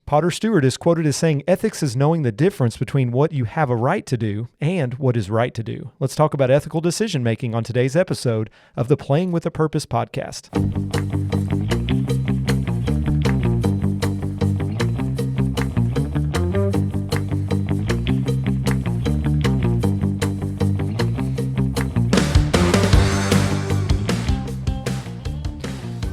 Potter Stewart is quoted as saying, ethics is knowing the difference between what you have a right to do and what is right to do. Let's talk about ethical decision-making on today's episode of the Playing with a Purpose podcast.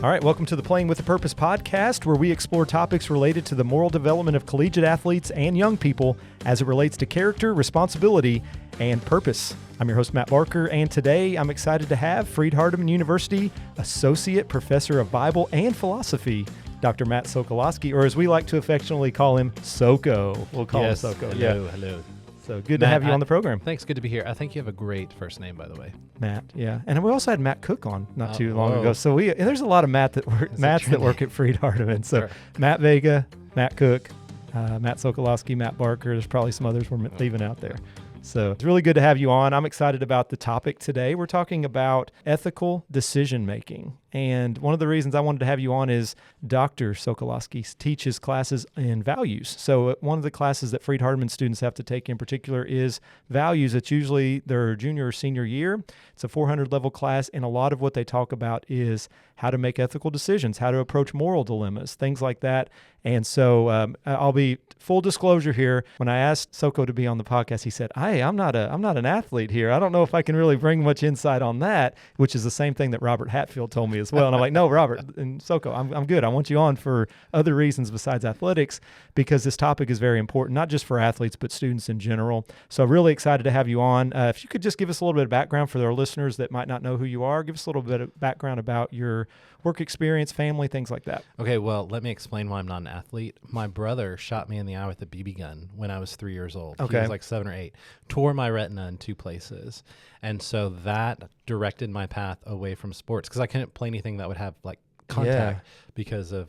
All right, welcome to the Playing with a Purpose podcast, where we explore topics related to the moral development of collegiate athletes and young people as it relates to character, responsibility, and purpose. I'm your host, Matt Barker, and today I'm excited to have Freed-Hardeman University Associate Professor of Bible and Philosophy, Dr. Matt Sokoloski, or as we like to affectionately call him, Soko. We'll call him Soko. Hello. So good to have you on the program. Thanks. Good to be here. I think you have a great first name, by the way. Matt, yeah. And we also had Matt Cook on not too long ago. So there's a lot of Matts that work at Freed-Hardeman. So sure. Matt Vega, Matt Cook, Matt Sokoloski, Matt Barker. There's probably some others we're leaving out there. So it's really good to have you on. I'm excited about the topic today. We're talking about ethical decision-making. And one of the reasons I wanted to have you on is Dr. Sokoloski teaches classes in values. So one of the classes that Freed-Hardeman students have to take in particular is values. It's usually their junior or senior year. It's a 400-level class, and a lot of what they talk about is how to make ethical decisions, how to approach moral dilemmas, things like that. And so I'll be full disclosure here. When I asked Soko to be on the podcast, he said, "Hey, I'm not an athlete here. I don't know if I can really bring much insight on that," which is the same thing that Robert Hatfield told me as well. And I'm like, "No, Robert and Soko, I'm good. I want you on for other reasons besides athletics, because this topic is very important, not just for athletes, but students in general." So really excited to have you on. If you could just give us a little bit of background for our listeners that might not know who you are, give us a little bit of background about your work experience, family, things like that. Okay, well, let me explain why I'm not an athlete. My brother shot me in the eye with a BB gun when I was 3 years old. Okay. He was like 7 or 8, tore my retina in 2 places. And so that directed my path away from sports because I couldn't play anything that would have like contact because of,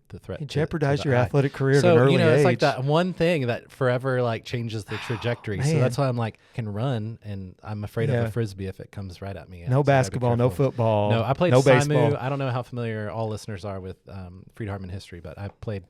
the threat. It jeopardized to your eye. athletic career at an early age. It's like that one thing that forever like changes the trajectory. So that's why I'm like, can run, and I'm afraid of a Frisbee if it comes right at me. No basketball, no football. No, I played no Simu. baseball. I don't know how familiar all listeners are with Freed-Hardeman history, but I played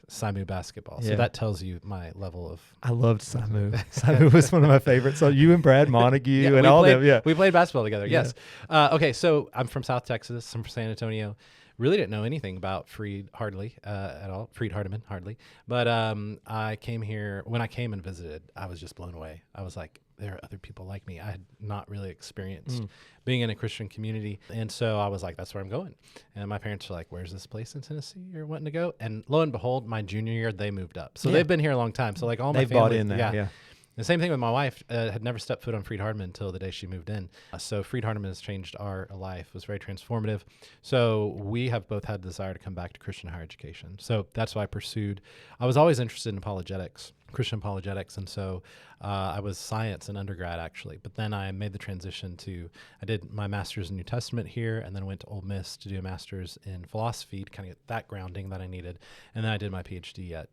Simu basketball. So that tells you my level of... I loved Simu. Simu was one of my favorites. So you and Brad Montague and all them. Yeah, we played basketball together. Yes. Okay, so I'm from South Texas. I'm from San Antonio. Really didn't know anything about Freed-Hardeman at all. Freed-Hardeman, hardly. But I came here, when I came and visited, I was just blown away. I was like, there are other people like me. I had not really experienced being in a Christian community. And so I was like, that's where I'm going. And my parents were like, where's this place in Tennessee you're wanting to go? And lo and behold, my junior year, they moved up. So they've been here a long time. So like all my family. They've bought in there, yeah. The same thing with my wife. Had never stepped foot on Freed-Hardeman until the day she moved in. So Freed-Hardeman has changed our life. It was very transformative. So we have both had the desire to come back to Christian higher education. So that's why I was always interested in apologetics, Christian apologetics. And so I was science in undergrad, actually. But then I made the transition I did my master's in New Testament here, and then went to Ole Miss to do a master's in philosophy to kind of get that grounding that I needed. And then I did my PhD at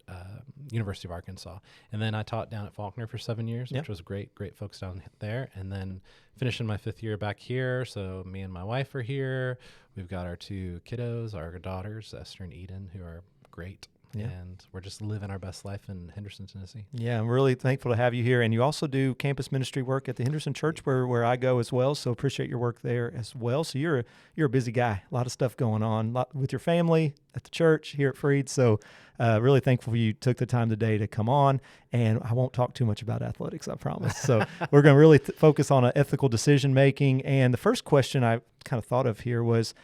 University of Arkansas. And then I taught down at Faulkner for 7 years, which was great folks down there. And then finishing my 5th year back here. So me and my wife are here. We've got our 2 kiddos, our daughters, Esther and Eden, who are great. Yeah. And we're just living our best life in Henderson, Tennessee. Yeah, I'm really thankful to have you here. And you also do campus ministry work at the Henderson Church where I go as well. So appreciate your work there as well. So you're a busy guy. A lot of stuff going on, lot with your family, at the church, here at Freed. So really thankful you took the time today to come on. And I won't talk too much about athletics, I promise. So we're going to really focus on ethical decision making. And the first question I kind of thought of here was,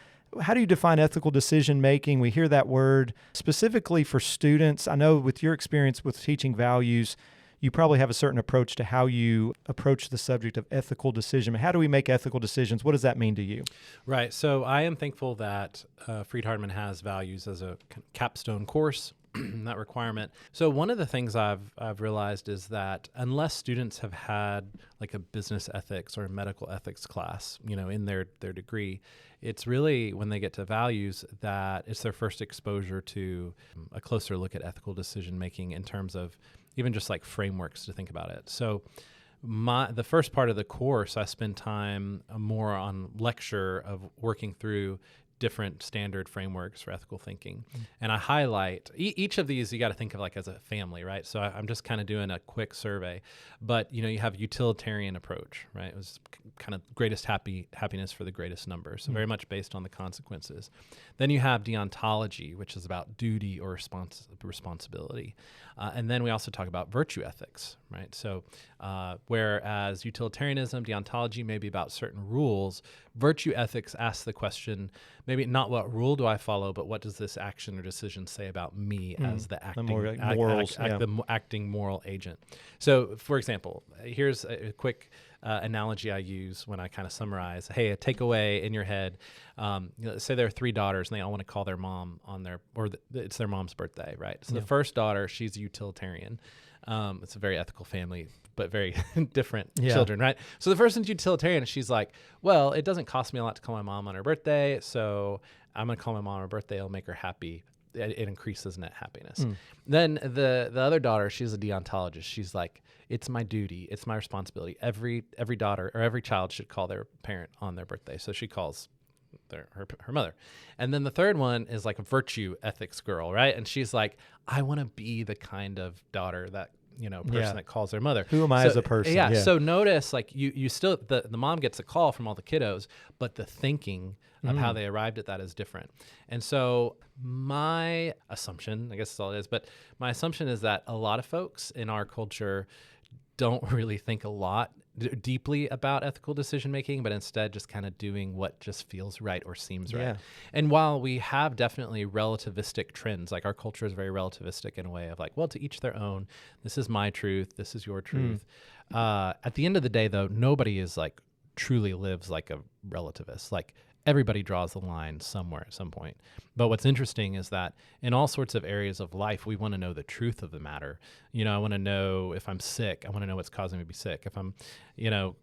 how do you define ethical decision-making? We hear that word specifically for students. I know with your experience with teaching values, you probably have a certain approach to how you approach the subject of ethical decision. How do we make ethical decisions? What does that mean to you? Right. So I am thankful that Freed-Hardeman has values as a capstone course. That requirement. So one of the things I've realized is that unless students have had like a business ethics or a medical ethics class, in their degree, it's really when they get to values that it's their first exposure to a closer look at ethical decision making in terms of even just like frameworks to think about it. So the first part of the course, I spend time more on lecture of working through different standard frameworks for ethical thinking. And I highlight each of these, you got to think of like as a family, right? So I'm just kind of doing a quick survey, but you have utilitarian approach, right? It was kind of greatest happiness for the greatest number. So very much based on the consequences. Then you have deontology, which is about duty or responsibility. And then we also talk about virtue ethics, right? So whereas utilitarianism, deontology may be about certain rules, virtue ethics asks the question, maybe not what rule do I follow, but what does this action or decision say about me as the acting, the acting moral agent? So, for example, here's a quick analogy I use when I kind of summarize. Hey, a takeaway in your head. Say there are 3 daughters and they all want to call their mom on it's their mom's birthday, right? So the first daughter, she's a utilitarian. It's a very ethical family, but very different children, right? So the first one's utilitarian. She's like, well, it doesn't cost me a lot to call my mom on her birthday, so I'm going to call my mom on her birthday. It'll make her happy. It increases net happiness. Then the other daughter, she's a deontologist. She's like, it's my duty. It's my responsibility. Every daughter or every child should call their parent on their birthday. So she calls her mother. And then the third one is like a virtue ethics girl, right? And she's like, I want to be the kind of daughter that, person that calls their mother. Who am I as a person? Yeah. So notice like you still, the mom gets a call from all the kiddos, but the thinking of how they arrived at that is different. And so my assumption, I guess that's all it is, but my assumption is that a lot of folks in our culture don't really think a lot deeply about ethical decision making, but instead just kind of doing what just feels right or seems right. And while we have definitely relativistic trends, like our culture is very relativistic in a way of like, well, to each their own, this is my truth, this is your truth. At the end of the day, though, nobody is like truly lives like a relativist. Like everybody draws the line somewhere at some point. But what's interesting is that in all sorts of areas of life, we want to know the truth of the matter. I want to know if I'm sick. I want to know what's causing me to be sick. If I'm,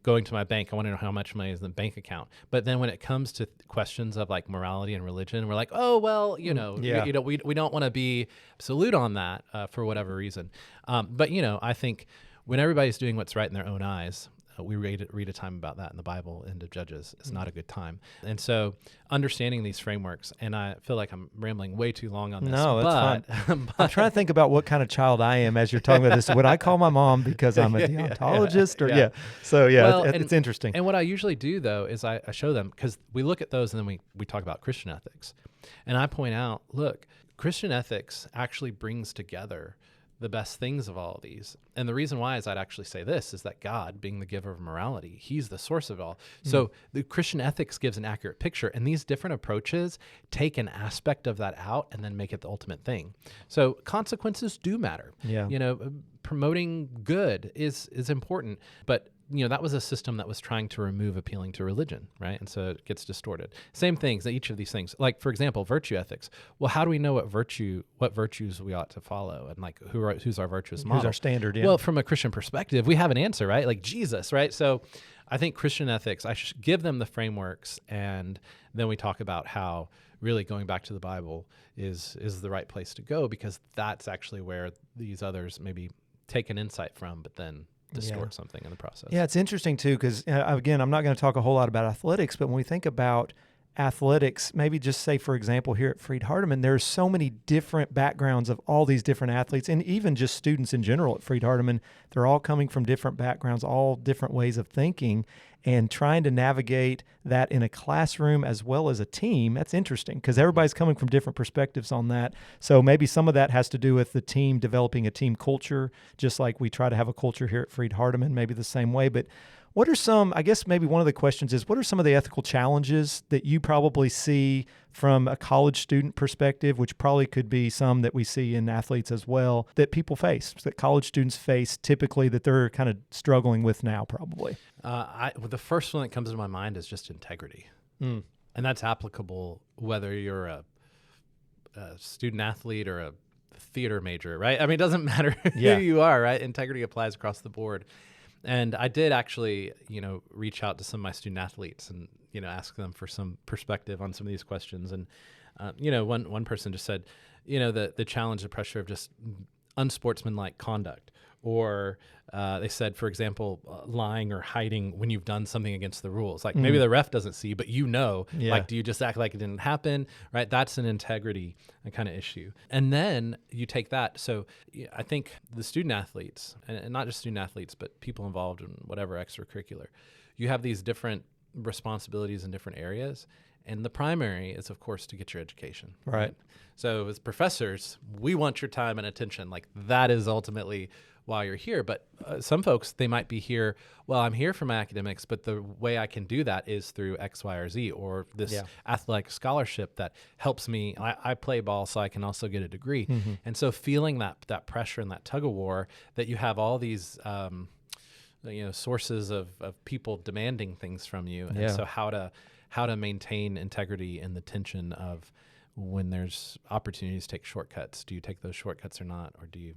going to my bank, I want to know how much money is in the bank account. But then when it comes to questions of like morality and religion, we're like, oh, well, we don't want to be absolute on that for whatever reason. But, I think when everybody's doing what's right in their own eyes, we read a time about that in the Bible, end of Judges. It's not a good time. And so understanding these frameworks, and I feel like I'm rambling way too long on this. No, that's fine. I'm trying to think about what kind of child I am as you're talking about this. Would I call my mom because I'm a deontologist? So, it's interesting. And what I usually do, though, is I show them, because we look at those and then we talk about Christian ethics. And I point out, look, Christian ethics actually brings together the best things of all of these. And the reason why is I'd actually say this is that God, being the giver of morality, he's the source of it all. So the Christian ethics gives an accurate picture, and these different approaches take an aspect of that out and then make it the ultimate thing. So consequences do matter. Promoting good is important, but that was a system that was trying to remove appealing to religion, right? And so it gets distorted. Same things, each of these things. Like, for example, virtue ethics. Well, how do we know what virtues we ought to follow? And like, who's our virtuous model? Who's our standard? Yeah. Well, from a Christian perspective, we have an answer, right? Like Jesus, right? So I think Christian ethics, I should give them the frameworks, and then we talk about how really going back to the Bible is the right place to go, because that's actually where these others maybe take an insight from, but then distort something in the process. Yeah, it's interesting too, because again, I'm not going to talk a whole lot about athletics, but when we think about athletics, maybe just say, for example, here at Freed-Hardeman, there's so many different backgrounds of all these different athletes, and even just students in general at Freed-Hardeman. They're all coming from different backgrounds, all different ways of thinking, and trying to navigate that in a classroom as well as a team. That's interesting, because everybody's coming from different perspectives on that. So maybe some of that has to do with the team developing a team culture, just like we try to have a culture here at Freed-Hardeman, maybe the same way. But what are some, I guess maybe one of the questions is, what are some of the ethical challenges that you probably see from a college student perspective, which probably could be some that we see in athletes as well, that people face, that college students face typically, that they're kind of struggling with now probably? The first one that comes to my mind is just integrity. And that's applicable whether you're a student athlete or a theater major, right? I mean, it doesn't matter who you are, right? Integrity applies across the board. And I did actually, reach out to some of my student athletes and, ask them for some perspective on some of these questions. And, one person just said, the challenge, the pressure of just unsportsmanlike conduct, or they said, for example, lying or hiding when you've done something against the rules. Like maybe the ref doesn't see, but like, do you just act like it didn't happen? Right? That's an integrity kind of issue. And then you take that. So I think the student athletes, and not just student athletes, but people involved in whatever extracurricular, you have these different responsibilities in different areas. And the primary is, of course, to get your education. Right. So as professors, we want your time and attention. Like that is ultimately why you're here. But some folks, they might be here, well, I'm here for my academics, but the way I can do that is through X, Y, or Z, or this athletic scholarship that helps me. I play ball, so I can also get a degree. And so feeling that pressure and that tug of war, that you have all these sources of people demanding things from you. And so how to maintain integrity in the tension of when there's opportunities to take shortcuts. Do you take those shortcuts or not? Or do you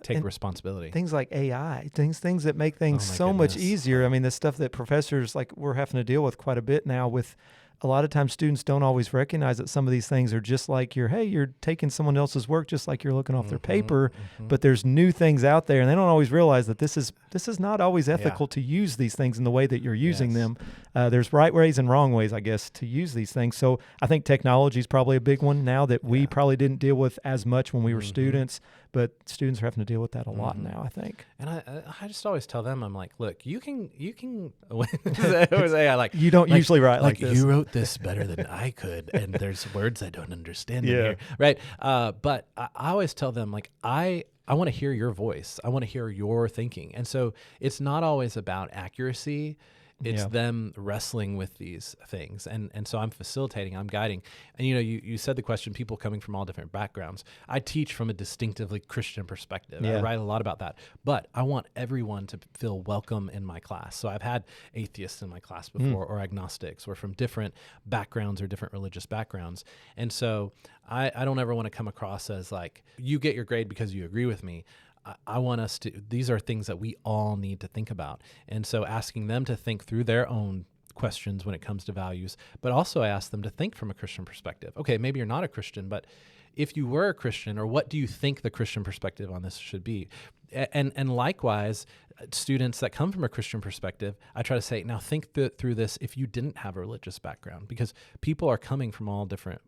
take responsibility? Things like AI, things that make things so much easier. I mean, the stuff that professors, like, we're having to deal with quite a bit now with a lot of times students don't always recognize that some of these things are just like you're taking someone else's work, just like you're looking off their paper, but there's new things out there, and they don't always realize that this is not always ethical to use these things in the way that you're using them. There's right ways and wrong ways, I guess, to use these things. So I think technology is probably a big one now that we probably didn't deal with as much when we were students, but students are having to deal with that a lot now, I think. And I just always tell them, I'm like, look, you can it was AI, like, you don't usually write like this. You wrote this better than I could, and there's words I don't understand in here, right? But I always tell them, like, I want to hear your voice. I want to hear your thinking. And so it's not always about accuracy. It's them wrestling with these things. And so I'm facilitating, I'm guiding. And, you said the question, people coming from all different backgrounds. I teach from a distinctively Christian perspective. I write a lot about that. But I want everyone to feel welcome in my class. So I've had atheists in my class before, or agnostics, or from different backgrounds or different religious backgrounds. And so I don't ever want to come across as like, you get your grade because you agree with me. I want us to, these are things that we all need to think about. And so asking them to think through their own questions when it comes to values, but also I ask them to think from a Christian perspective. Okay, maybe you're not a Christian, but if you were a Christian, or what do you think the Christian perspective on this should be? And likewise, students that come from a Christian perspective, I try to say, now think through this if you didn't have a religious background, because people are coming from all different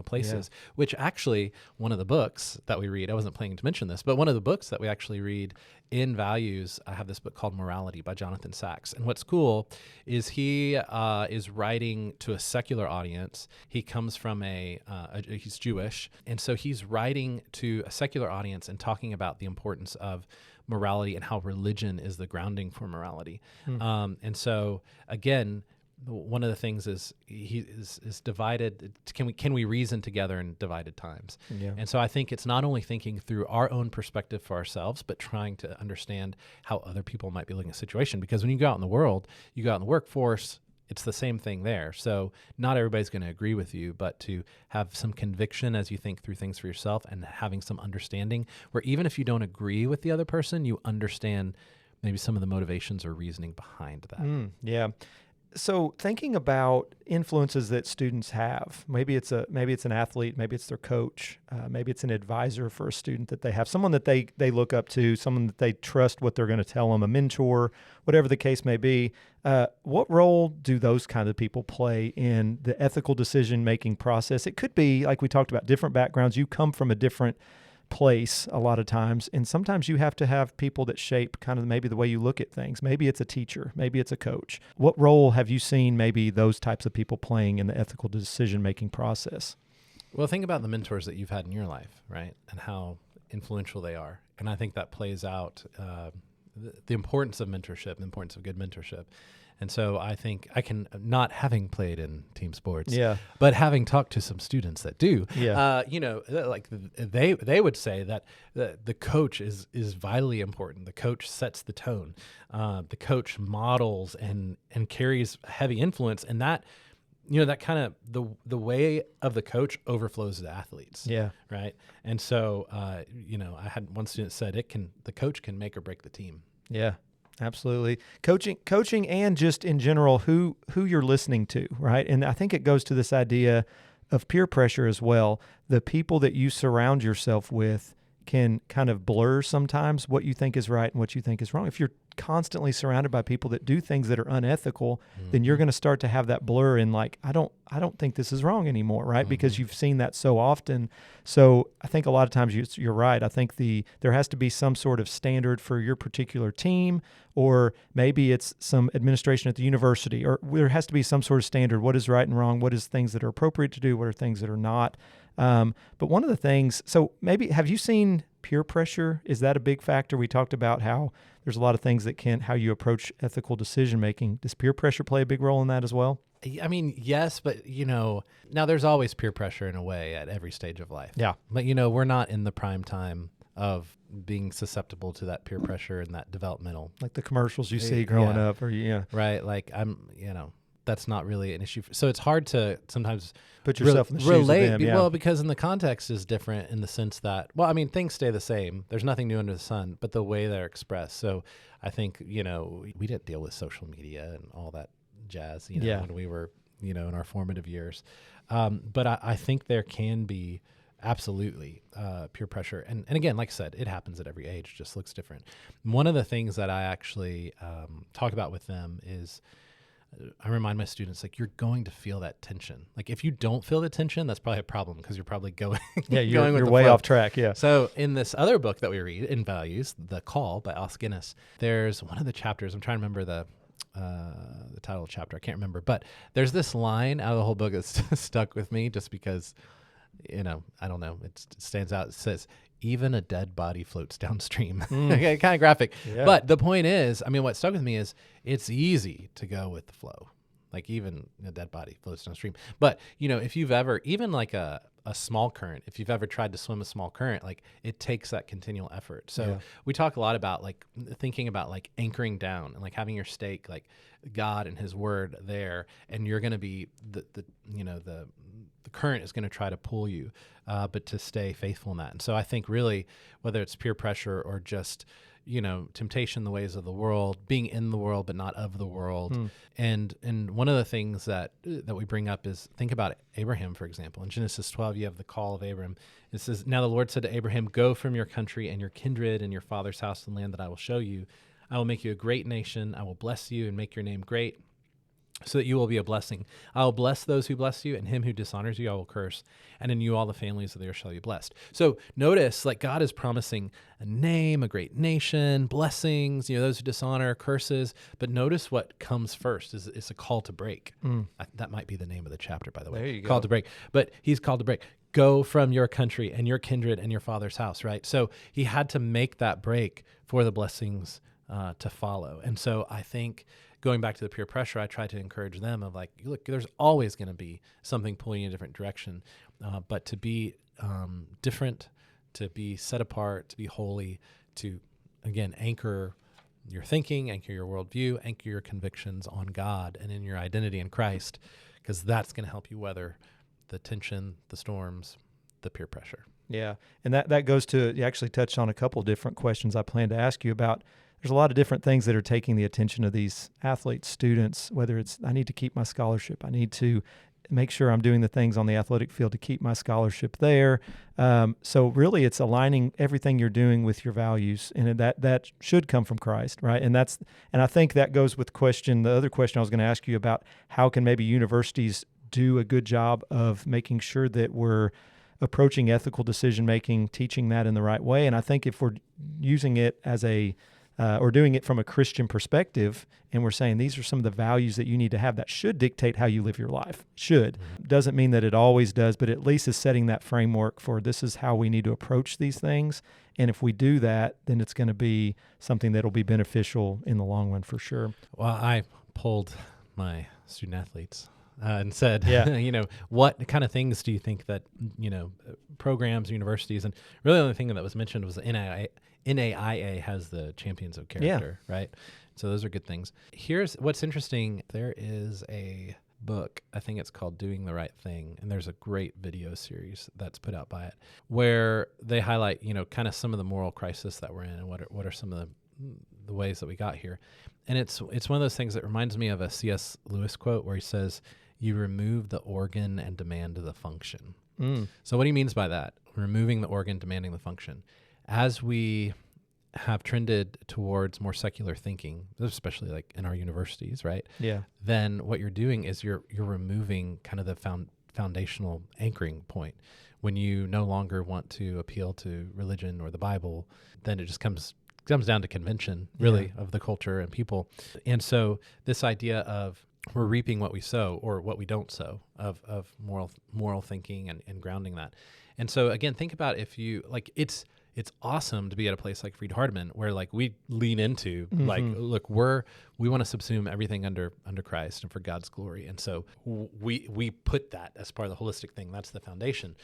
places, which actually one of the books that we read, I wasn't planning to mention this, but one of the books that we actually read in values, I have this book called Morality by Jonathan Sachs. And what's cool is he is writing to a secular audience. He comes from he's Jewish. And so he's writing to a secular audience and talking about the importance of morality and how religion is the grounding for morality. And so again, one of the things is he is divided. Can we reason together in divided times? And so I think it's not only thinking through our own perspective for ourselves, but trying to understand how other people might be looking at a situation. Because when you go out in the world, you go out in the workforce, it's the same thing there. So not everybody's going to agree with you, but to have some conviction as you think through things for yourself, and having some understanding where even if you don't agree with the other person, you understand maybe some of the motivations or reasoning behind that. So thinking about influences that students have, maybe it's an athlete, maybe it's their coach, maybe it's an advisor for a student that they have, someone that they look up to, someone that they trust what they're going to tell them, a mentor, whatever the case may be. What role do those kind of people play in the ethical decision-making process? It could be, like we talked about, different backgrounds. You come from a different place a lot of times, and sometimes you have to have people that shape kind of maybe the way you look at things. Maybe it's a teacher, maybe it's a coach. What role have you seen maybe those types of people playing in the ethical decision-making process? Well, think about the mentors that you've had in your life, right? And how influential they are. And I think that plays out the importance of mentorship, the importance of good mentorship. And so I think I can, not having played in team sports, but having talked to some students that do, like they would say that the coach is vitally important. The coach sets the tone. The coach models and carries heavy influence, and that, that kind of the way of the coach overflows to athletes. Right. And so, I had one student said the coach can make or break the team. Absolutely. Coaching and just in general, who you're listening to, right? And I think it goes to this idea of peer pressure as well. The people that you surround yourself with can kind of blur sometimes what you think is right and what you think is wrong. If you're constantly surrounded by people that do things that are unethical, then you're going to start to have that blur in like, I don't think this is wrong anymore, right? Because you've seen that so often. So I think a lot of times you're right. I think there has to be some sort of standard for your particular team, or maybe it's some administration at the university, or there has to be some sort of standard. What is right and wrong? What is things that are appropriate to do? What are things that are not? But one of the things, so maybe, have you seen peer pressure? Is that a big factor? We talked about how there's a lot of things that how you approach ethical decision making. Does peer pressure play a big role in that as well? I mean, yes, but now there's always peer pressure in a way at every stage of life. Yeah. But we're not in the prime time of being susceptible to that peer pressure and that developmental. Like the commercials you see growing up, or Right. Like that's not really an issue. So it's hard to sometimes put yourself in the shoes of them. Well, because in the context is different in the sense that, things stay the same. There's nothing new under the sun, but the way they're expressed. So I think, we didn't deal with social media and all that jazz, when we were, in our formative years. But I think there can be absolutely peer pressure. And again, like I said, it happens at every age, just looks different. One of the things that I actually talk about with them is, I remind my students, like, you're going to feel that tension. Like, if you don't feel the tension, that's probably a problem, because you're probably going you're way off track. Yeah. So in this other book that we read, In Values, The Call by Os Guinness, there's one of the chapters, I'm trying to remember the title of the chapter, I can't remember, but there's this line out of the whole book that's stuck with me just because, I don't know, it stands out. It says, even a dead body floats downstream. Okay, kind of graphic. Yeah. But the point is, what stuck with me is it's easy to go with the flow. Like, even a dead body floats downstream. But, if you've ever, even like a small current, if you've ever tried to swim a small current, like, it takes that continual effort. So we talk a lot about like thinking about like anchoring down and like having your stake, like God and his word there. And you're going to be the current is going to try to pull you, but to stay faithful in that. And so I think really, whether it's peer pressure or just, temptation, the ways of the world, being in the world, but not of the world. And one of the things that we bring up is, think about Abraham, for example. In Genesis 12, you have the call of Abraham. It says, now the Lord said to Abraham, go from your country and your kindred and your father's house and land that I will show you. I will make you a great nation. I will bless you and make your name great, so that you will be a blessing. I will bless those who bless you, and him who dishonors you I will curse. And in you all the families of the earth shall be blessed. So notice, like, God is promising a name, a great nation, blessings, those who dishonor, curses. But notice what comes first is a call to break. That might be the name of the chapter, by the way. There you go. Call to break. But he's called to break. Go from your country and your kindred and your father's house, right? So he had to make that break for the blessings to follow. And so I think, going back to the peer pressure, I try to encourage them of like, look, there's always going to be something pulling you in a different direction, but to be different, to be set apart, to be holy, to, again, anchor your thinking, anchor your worldview, anchor your convictions on God and in your identity in Christ, because that's going to help you weather the tension, the storms, the peer pressure. Yeah, and that goes to, you actually touched on a couple of different questions I plan to ask you about. There's a lot of different things that are taking the attention of these athletes, students, whether it's, I need to keep my scholarship. I need to make sure I'm doing the things on the athletic field to keep my scholarship there. So really it's aligning everything you're doing with your values, and that should come from Christ, right? And I think that goes with the other question I was going to ask you about, how can maybe universities do a good job of making sure that we're approaching ethical decision-making, teaching that in the right way. And I think if we're using it as or doing it from a Christian perspective, and we're saying these are some of the values that you need to have, that should dictate how you live your life. Should. Doesn't mean that it always does, but at least is setting that framework for, this is how we need to approach these things. And if we do that, then it's going to be something that will be beneficial in the long run for sure. Well, I polled my student athletes and said, what kind of things do you think that, programs, universities, and really the only thing that was mentioned was the NAIA has the champions of character, right? So those are good things. Here's what's interesting. There is a book, I think it's called Doing the Right Thing, and there's a great video series that's put out by it, where they highlight, kind of some of the moral crisis that we're in, and what are some of the ways that we got here. And it's one of those things that reminds me of a C.S. Lewis quote where he says, you remove the organ and demand the function. So what he means by that, removing the organ, demanding the function. as we have trended towards more secular thinking, especially like in our universities, right? Yeah. Then what you're doing is you're removing kind of the foundational anchoring point. When you no longer want to appeal to religion or the Bible, then it just comes down to convention, really, of the culture and people. And so this idea of we're reaping what we sow or what we don't sow, of moral thinking and grounding that. And so again, think about if you like it's awesome to be at a place like Freed-Hardeman where like we lean into like, look, we want to subsume everything under Christ and for God's glory. And so we put that as part of the holistic thing. That's the foundation.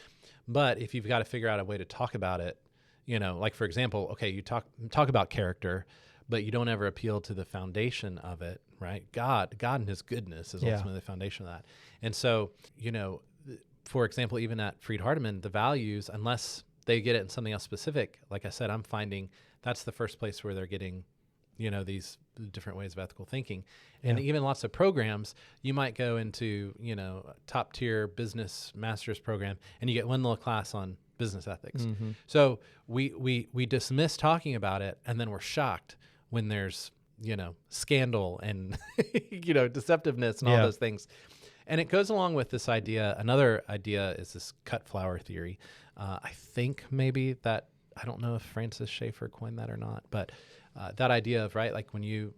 But if you've got to figure out a way to talk about it, like for example, okay, you talk about character, but you don't ever appeal to the foundation of it, right? God and his goodness is ultimately the foundation of that. And so, for example, even at Freed-Hardeman, the values, unless they get it in something else specific, like I said, I'm finding that's the first place where they're getting, these different ways of ethical thinking. And even lots of programs, you might go into, a top tier business master's program and you get one little class on business ethics. So we dismiss talking about it, and then we're shocked when there's, scandal and, deceptiveness and all those things. And it goes along with this idea. Another idea is this cut flower theory. I think maybe that, I don't know if Francis Schaeffer coined that or not, but that idea of, right, like when you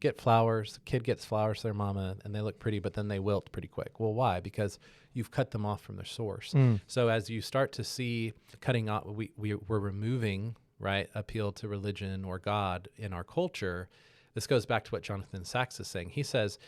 get flowers, the kid gets flowers to their mama and they look pretty, but then they wilt pretty quick. Well, why? Because you've cut them off from their source. So as you start to see cutting off, we're removing, right, appeal to religion or God in our culture. This goes back to what Jonathan Sachs is saying. He says,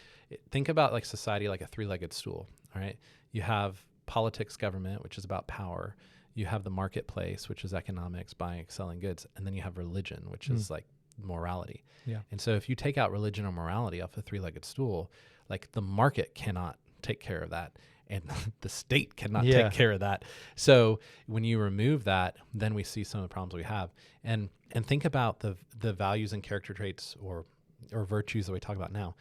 think about like society like a three-legged stool, all right? You have politics, government, which is about power. You have the marketplace, which is economics, buying, selling goods. And then you have religion, which is like morality. Yeah. And so if you take out religion or morality off the three-legged stool, like the market cannot take care of that. And the state cannot take care of that. So when you remove that, then we see some of the problems we have. And think about the values and character traits or virtues that we talk about now.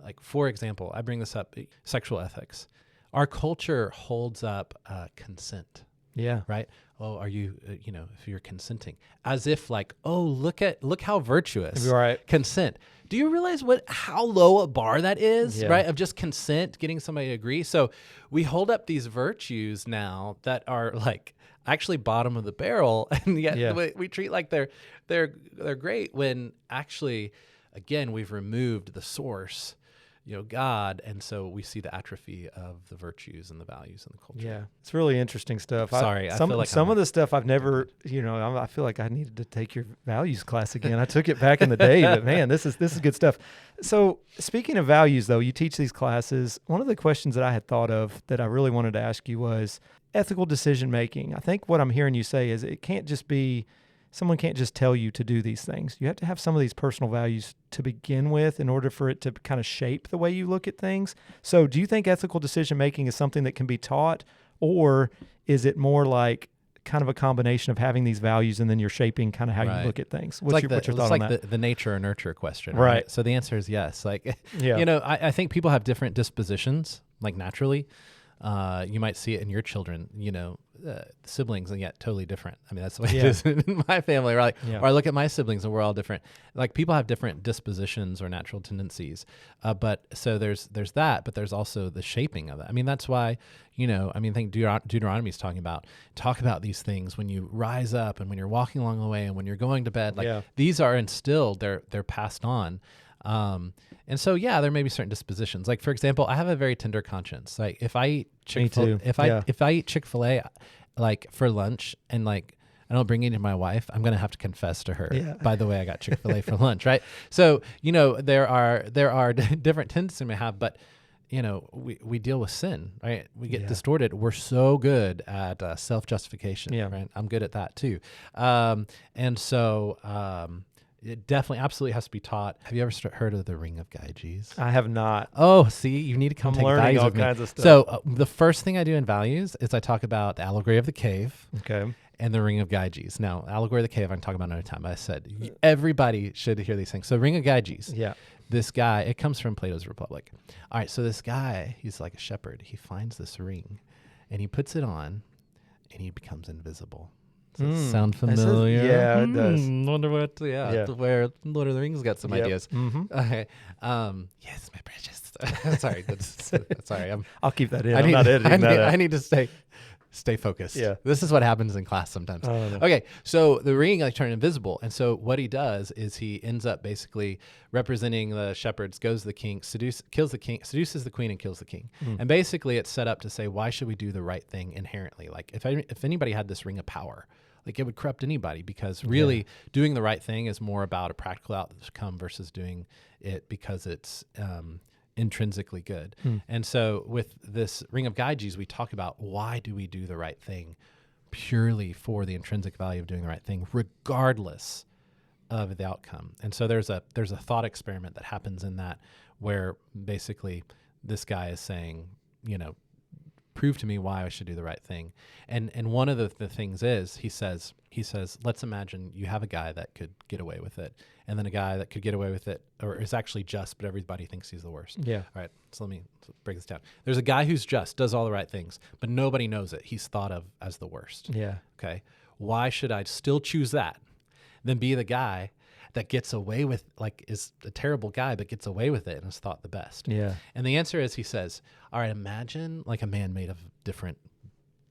Like, for example, I bring this up, sexual ethics. Our culture holds up consent. Yeah. Right. Oh, are you, if you're consenting, as if like, oh, look how virtuous. Right. Consent. Do you realize how low a bar that is, right? Of just consent, getting somebody to agree. So we hold up these virtues now that are like actually bottom of the barrel, and yet we treat like they're great when actually, again, we've removed the source, God, and so we see the atrophy of the virtues and the values in the culture. Yeah, it's really interesting stuff. Sorry, I feel like some of the stuff I've never, I feel like I needed to take your values class again. I took it back in the day, but man, this is good stuff. So speaking of values, though, you teach these classes. One of the questions that I had thought of that I really wanted to ask you was ethical decision making. I think what I'm hearing you say is it can't just be. Someone can't just tell you to do these things. You have to have some of these personal values to begin with in order for it to kind of shape the way you look at things. So do you think ethical decision-making is something that can be taught, or is it more like kind of a combination of having these values and then you're shaping kind of how you look at things? What's your thought on that? It's like the nature or nurture question, right? So the answer is yes. Like, I think people have different dispositions, like naturally. You might see it in your children, siblings, and yet totally different. I mean, that's the way it is in my family. Right? Or I look at my siblings and we're all different. Like, people have different dispositions or natural tendencies. But so there's that, but there's also the shaping of it. I mean, that's why, I think Deuteronomy is talk about these things when you rise up and when you're walking along the way and when you're going to bed. Like, these are instilled, they're passed on. And so, there may be certain dispositions. Like, for example, I have a very tender conscience. Like, if I eat Chick-fil-A, if I eat Chick-fil-A, like for lunch, and like I don't bring it to my wife, I'm gonna have to confess to her. Yeah. By the way, I got Chick-fil-A for lunch, right? So there are different tendencies we have, but we deal with sin, right? We get distorted. We're so good at self-justification, right? I'm good at that too, and so. It definitely, absolutely has to be taught. Have you ever heard of the Ring of Gyges? I have not. Oh, see, you need to come take values all with me. Kinds of stuff. So the first thing I do in values is I talk about the allegory of the cave. Okay. And the Ring of Gyges. Now, allegory of the cave, I can talk about another time. But I said everybody should hear these things. So Ring of Gyges. Yeah. This guy, it comes from Plato's Republic. All right, so this guy, he's like a shepherd. He finds this ring, and he puts it on, and he becomes invisible. Does it sound familiar? Yeah, it does. Wonder what, where Lord of the Rings got some ideas. Mm-hmm. Okay. Yes, my precious. Sorry. Sorry. I'll keep that in. I'm not editing that out. I need to stay focused. Yeah. This is what happens in class sometimes. Oh, no. Okay. So the ring turned invisible. And so what he does is he ends up basically representing the shepherds, goes to the king, seduces the queen and kills the king. And basically it's set up to say, why should we do the right thing inherently? Like if anybody had this ring of power, like it would corrupt anybody, because really doing the right thing is more about a practical outcome versus doing it because it's intrinsically good. And so with this ring of Gyges, we talk about why do we do the right thing purely for the intrinsic value of doing the right thing, regardless of the outcome. And so there's a thought experiment that happens in that, where basically this guy is saying, prove to me why I should do the right thing. And one of the things is, he says, let's imagine you have a guy that could get away with it, and then a guy that could get away with it or is actually just, but everybody thinks he's the worst. Yeah. All right. So let me break this down. There's a guy who's just, does all the right things, but nobody knows it. He's thought of as the worst. Yeah. Okay. Why should I still choose that than be the guy that gets away with, like, is a terrible guy, but gets away with it and is thought the best? Yeah. And the answer is, he says, all right, imagine like a man made of different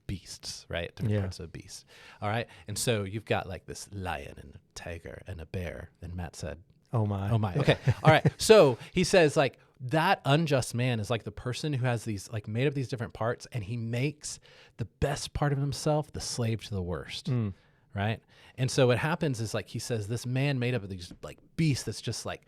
beasts, right? Different parts of a beast. All right. And so you've got like this lion and a tiger and a bear. And Matt said, oh my. Okay. All right. So he says, like, that unjust man is like the person who has these, like, made of these different parts, and he makes the best part of himself the slave to the worst. Right. And so what happens is, like, he says, this man made up of these like beasts that's just like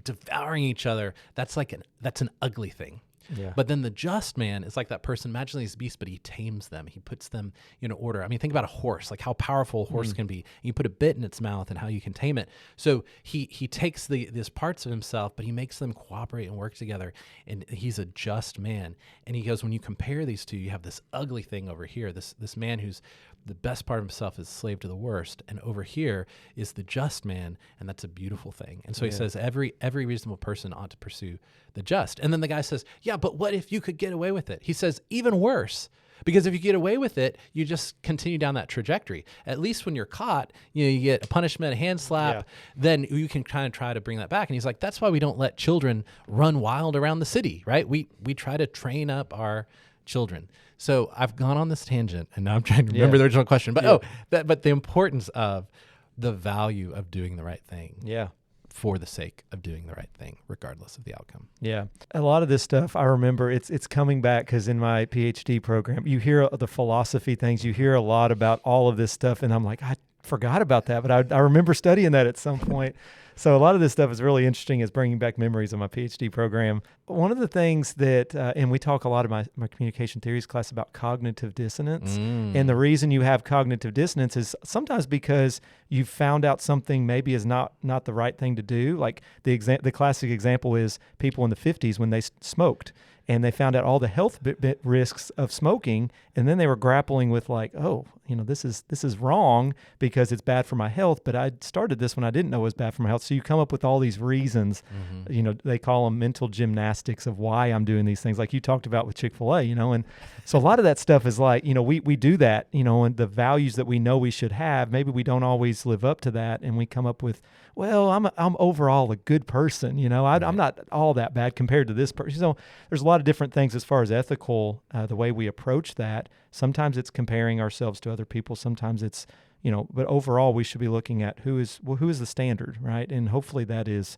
devouring each other. That's an ugly thing. Yeah. But then the just man is like that person. Imagine these beasts, but he tames them. He puts them in order. I mean, think about a horse, like how powerful a horse can be. You put a bit in its mouth and how you can tame it. So he takes these parts of himself, but he makes them cooperate and work together. And he's a just man. And he goes, when you compare these two, you have this ugly thing over here. This man who's the best part of himself is slave to the worst, and over here is the just man, and that's a beautiful thing. And so he says every reasonable person ought to pursue the just. And then the guy says, yeah, but what if you could get away with it? He says, even worse, because if you get away with it, you just continue down that trajectory. At least when you're caught, you get a punishment, a hand slap, then you can kind of try to bring that back. And he's like, that's why we don't let children run wild around the city, right? We try to train up our children. So I've gone on this tangent, and now I'm trying to remember the original question. But but the importance of the value of doing the right thing. Yeah. For the sake of doing the right thing, regardless of the outcome. Yeah. A lot of this stuff, I remember it's coming back, because in my PhD program, you hear the philosophy things, you hear a lot about all of this stuff, and I'm like, I forgot about that, but I remember studying that at some point. So a lot of this stuff is really interesting. It's bringing back memories of my PhD program. One of the things that, and we talk a lot in my communication theories class about cognitive dissonance. And the reason you have cognitive dissonance is sometimes because you found out something maybe is not the right thing to do. Like the classic example is people in the 50s when they smoked, and they found out all the health risks of smoking, and then they were grappling with like, oh, this is wrong because it's bad for my health, but I started this when I didn't know it was bad for my health. So you come up with all these reasons, they call them mental gymnastics of why I'm doing these things, like you talked about with Chick-fil-A, and so a lot of that stuff is like, we do that, and the values that we know we should have, maybe we don't always live up to that, and we come up with, well, I'm overall a good person, I'm not all that bad compared to this person. So there's a lot of different things as far as ethical, the way we approach that. Sometimes it's comparing ourselves to other people. Sometimes it's, but overall we should be looking at who is the standard, right? And hopefully that is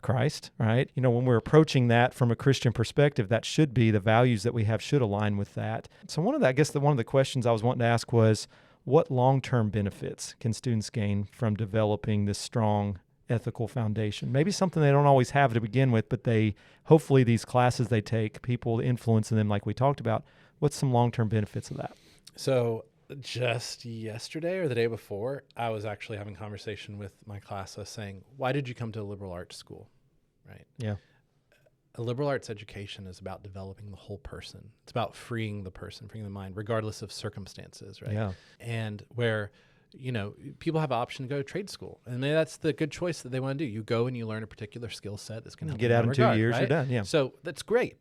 Christ, right? When we're approaching that from a Christian perspective, that should be the values that we have should align with that. So one of the questions I was wanting to ask was, what long-term benefits can students gain from developing this strong ethical foundation? Maybe something they don't always have to begin with, but hopefully these classes they take, people influencing them like we talked about. What's some long-term benefits of that? So just yesterday or the day before, I was actually having a conversation with my class. I was saying, why did you come to a liberal arts school? Right? Yeah. A liberal arts education is about developing the whole person. It's about freeing the person, freeing the mind, regardless of circumstances, right? Yeah. And where, people have an option to go to trade school. And maybe that's the good choice that they want to do. You go and you learn a particular skill set that's going to help get you out in 2 years, right? you're done. Yeah. So that's great.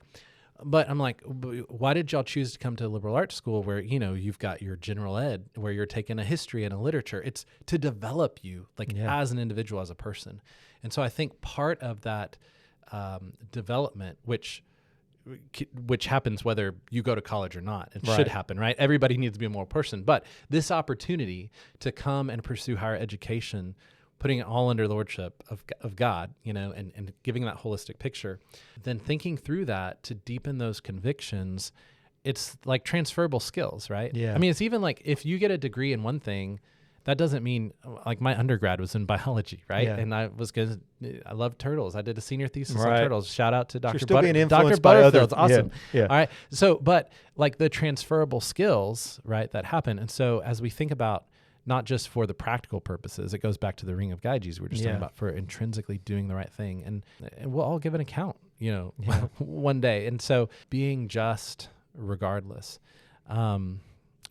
But I'm like, why did y'all choose to come to a liberal arts school where, you've got your general ed, where you're taking a history and a literature? It's to develop you as an individual, as a person. And so I think part of that development, which happens whether you go to college or not, it should happen, right? Everybody needs to be a moral person. But this opportunity to come and pursue higher education, putting it all under the lordship of God, and giving that holistic picture, then thinking through that to deepen those convictions, it's like transferable skills, right? Yeah. I mean, it's even like if you get a degree in one thing, that doesn't mean, like, my undergrad was in biology, right? Yeah. And I love turtles. I did a senior thesis on turtles. Shout out to Dr. Butterfield. Butterfield's awesome. Yeah. All right. So, but like the transferable skills, right, that happen. And so as we think about not just for the practical purposes, it goes back to the ring of Gyges we're just talking about, for intrinsically doing the right thing. And we'll all give an account, one day. And so being just regardless, when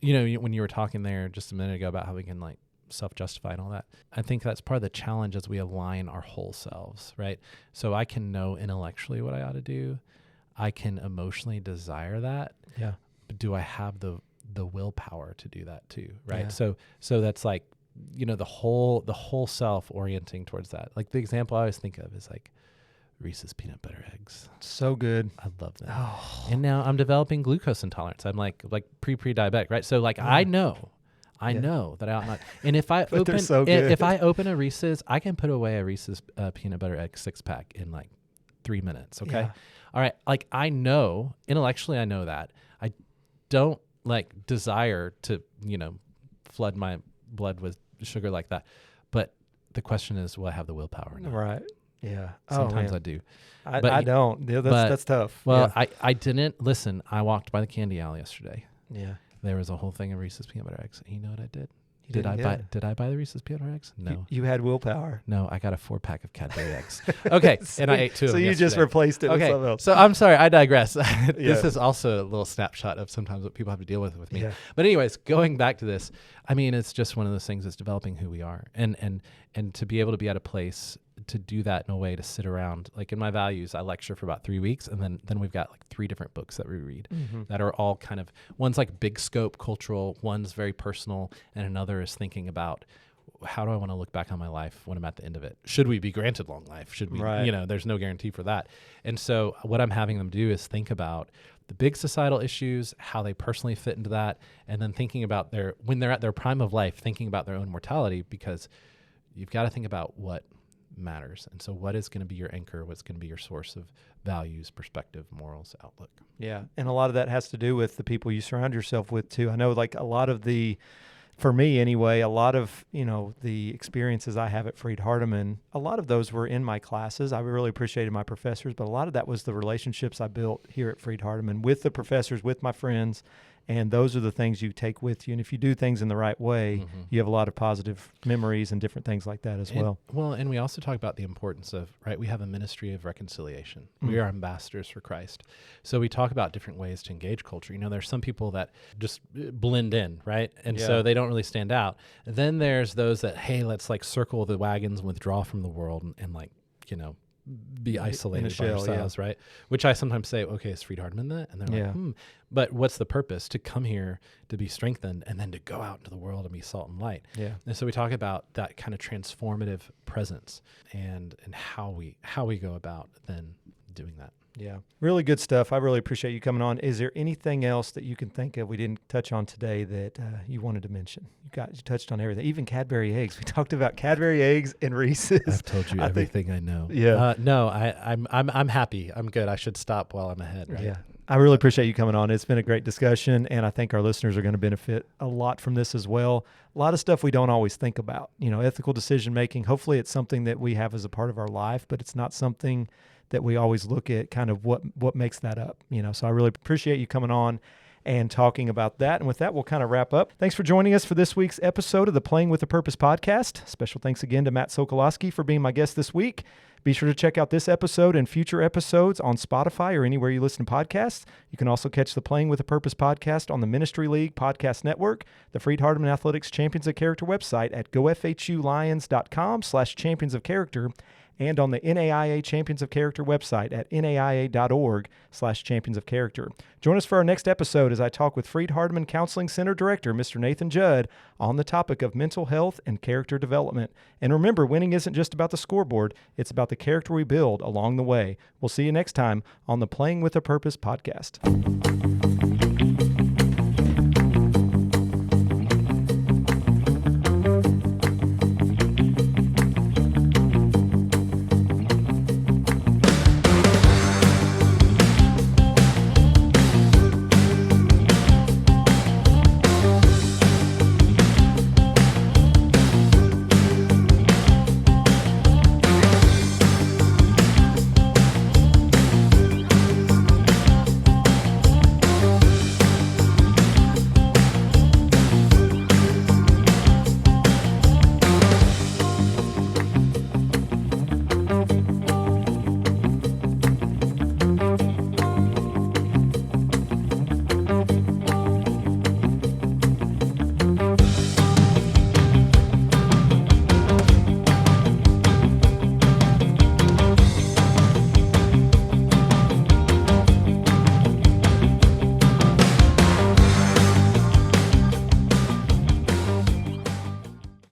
you were talking there just a minute ago about how we can like self-justify and all that, I think that's part of the challenge as we align our whole selves, right? So I can know intellectually what I ought to do. I can emotionally desire that. Yeah. But do I have the willpower to do that too, right? Yeah. So that's like, the whole self orienting towards that. Like the example I always think of is like Reese's peanut butter eggs. So good. I love that. Oh. And now I'm developing glucose intolerance. I'm like pre-diabetic, right? So like I know that I ought not. And if I open a Reese's, I can put away a Reese's peanut butter egg 6-pack in like 3 minutes. Okay. Yeah. All right. Like I know intellectually, I know that. I don't like desire to, flood my blood with sugar like that. But the question is, will I have the willpower now? Right. Yeah. Sometimes I do. I don't. Yeah, that's tough. Well, yeah. I didn't listen. I walked by the candy aisle yesterday. Yeah. There was a whole thing of Reese's peanut butter eggs. And you know what I did? Did I buy the Reese's peanut butter eggs? No. You had willpower. No, I got a 4-pack of Cadbury eggs. Okay. And I ate 2 of them. So you just replaced it with something else. So I'm sorry, I digress. This is also a little snapshot of sometimes what people have to deal with me. Yeah. But anyways, going back to this, I mean, it's just one of those things that's developing who we are. And to be able to be at a place to do that in a way to sit around, like in my values, I lecture for about 3 weeks, and then we've got like 3 different books that we read that are all kind of, one's like big scope cultural, one's very personal, and another is thinking about how do I want to look back on my life when I'm at the end of it? Should we be granted long life? Should we, there's no guarantee for that. And so what I'm having them do is think about the big societal issues, how they personally fit into that, and then thinking about when they're at their prime of life, thinking about their own mortality, because you've got to think about what matters. And so what is going to be your anchor? What's going to be your source of values, perspective, morals, outlook? Yeah. And a lot of that has to do with the people you surround yourself with too. I know like a lot of for me anyway, a lot of, the experiences I have at Freed-Hardeman, a lot of those were in my classes. I really appreciated my professors, but a lot of that was the relationships I built here at Freed-Hardeman with the professors, with my friends. And those are the things you take with you. And if you do things in the right way, you have a lot of positive memories and different things like that as well. Well, and we also talk about the importance of, right, we have a ministry of reconciliation. We are ambassadors for Christ. So we talk about different ways to engage culture. There's some people that just blend in, right? And so they don't really stand out. Then there's those that, hey, let's like circle the wagons and withdraw from the world and like, be isolated by ourselves, right? Which I sometimes say, okay, is Freed-Hardeman that? And they're like, but what's the purpose? To come here, to be strengthened, and then to go out into the world and be salt and light. Yeah. And so we talk about that kind of transformative presence and how we go about then doing that. Yeah. Really good stuff. I really appreciate you coming on. Is there anything else that you can think of we didn't touch on today that you wanted to mention? You touched on everything, even Cadbury eggs. We talked about Cadbury eggs and Reese's. I've told you everything I know. Yeah. No, I'm happy. I'm good. I should stop while I'm ahead, right? Yeah. I really appreciate you coming on. It's been a great discussion, and I think our listeners are going to benefit a lot from this as well. A lot of stuff we don't always think about, ethical decision making. Hopefully it's something that we have as a part of our life, but it's not something that we always look at kind of what makes that up, So I really appreciate you coming on and talking about that. And with that, we'll kind of wrap up. Thanks for joining us for this week's episode of the Playing with a Purpose podcast. Special thanks again to Matt Sokoloski for being my guest this week. Be sure to check out this episode and future episodes on Spotify or anywhere you listen to podcasts. You can also catch the Playing with a Purpose podcast on the Ministry League Podcast Network, the Freed-Hardeman Athletics Champions of Character website at gofhulions.com/champions of character, and on the NAIA Champions of Character website at naia.org/champions of character. Join us for our next episode as I talk with Freed-Hardeman Counseling Center Director, Mr. Nathan Judd, on the topic of mental health and character development. And remember, winning isn't just about the scoreboard, it's about the character we build along the way. We'll see you next time on the Playing with a Purpose podcast.